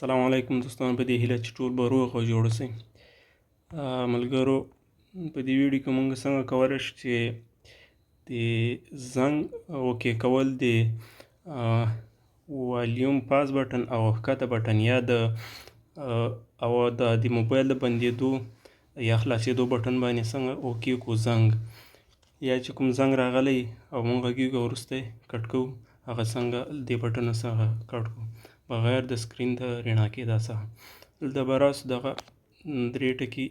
السلام علیکم دوستان، په دې هیله چې ټول به روغ او جوړ اوسئ. ملګرو، په دې ویډیو کې موږ څنګه کولی شو چې د زنګ اوکې کول د والیوم پاس بټن او ښکته بټن یا د موبایل د بندېدو یا خلاصېدو بټن باندې څنګه اوکې کړو زنګ، یا چې کوم زنګ راغلی او موږ غږیږو او وروسته یې کټ کوو، هغه څنګه دې بټنو څخه کټ کړو بغیر د سکرین د رڼا کېدا څخه. دلته به راسو دغه درې ټکي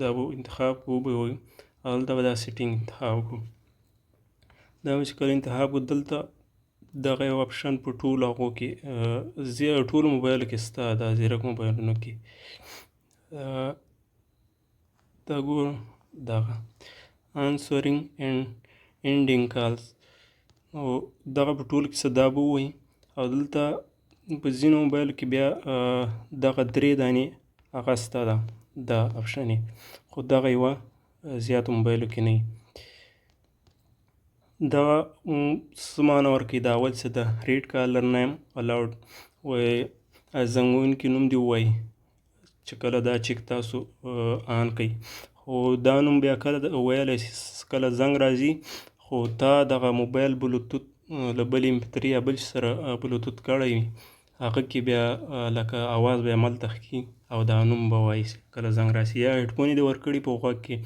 دا به انتخاب کوو، به وایو هلته به دا سیټینګ انتخاب کړو. دا به چې کله انتخاب کړو دلته دغه یو اپشن په ټولو هغو کې ټولو موبایلو کې شته، دا زیرک موبایلونو کې دا ګورو دغه answering and ending calls او دغه په ټولو کې څه دا به ووایي. او دلته په ځینو موبایلو کې بیا دغه درې دانې هغه شته ده دا اپشن یې، خو دغه یوه زیاتو موبایلو کې نه وي. دغه څه معنی ورکوي، دا اول څه ده ریډ کالر نیم الاؤډ، وایي زنګ وهونکي نوم دې ووایي چې کله دا چیک تاسو آن کوئ. خو دا نوم بیا کله ویلی شي کله زنګ راځي خو تا دغه موبایل بلوتوت له بل MP3 یا بل شي سره بلوتوت کړی وي، هغه کې بیا لکه اواز به یې هملته ښکي او دا نوم به وایي کله زنګ راسي. یا هیډفون یې دې ورکړي په غوږ کې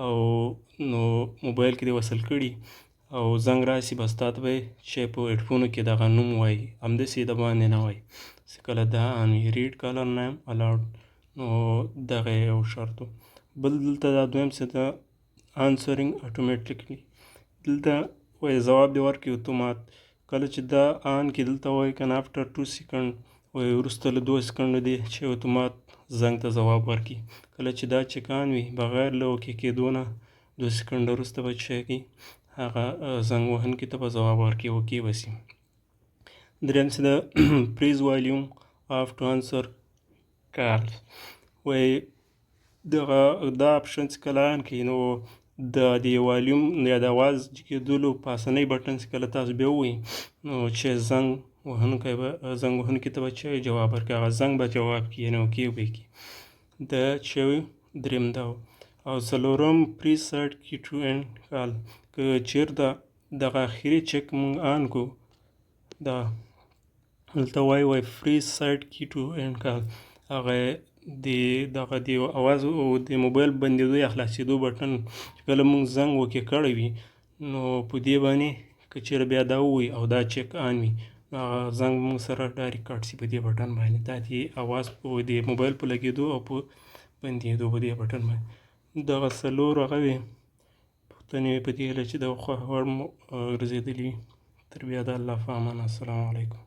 او نو موبایل کې دې وصل کړي او زنګ راسي، بس تا ته به یې چې په هیډفونو کې دغه نوم وایي، همداسې د باندې نه وایي چې کله دا آن وي. ریډ کالر نیم الاؤډ، نو دغه یو شرط و. بل دلته دا دویم څه ده answering automatically، دلته وایي ځواب دې ورکړي اتومات. کله چې دا آن کې دلته وایي که نه after 2 سیکنډ، وایي وروسته له 2 سیکنډو دې چې اتومات زنګ ته ځواب ورکړي. کله چې دا چیک آن وي بغیر له اوکې کېدو نه 2 سیکنډ وروسته به چې کوي هغه زنګ وهونکي ته به ځواب ورکړي، اوکې به شي. دریم څه ده پریز والیوم آف ټو آنسر کالز، وایي دغه دا اپشن چې کله آن کوي نو د دې والیوم یا د اواز کېدلو پاسنی بټن چې کله تاسو بیا ووایي نو چې زنګ وهونکي ته به چې جواب ورکړي، هغه زنګ به جواب کړي، یعنې اوکې به یې کړي. د چې دریم دا و. او څلورم پریز سایډ کی ټو اینډ کال، که چېرته دغه اخري چیک مونږ آن کړو دا دلته وایي فریز سایډ کی ټو اینډ کال، هغه دغه د اواز او د موبایل بندېدو یا خلاصېدو بټن چې کله مونږ زنګ اوکې کړی وي نو په دې باندې که چېرې بیا دا ووایي او دا چیک آن وي نو هغه زنګ مونږ سره ډایرکټ کټ شي په دې بټن باندې. دا د اواز په د موبایل په لګېدو او په بندېدو په دې بټن باندې. دغه څلور هغه وې پوښتنې وې په دې هیله چې د خوښ وړ مو ګرځېدلي وي. تر بیا د الله په امان، السلام علیکم.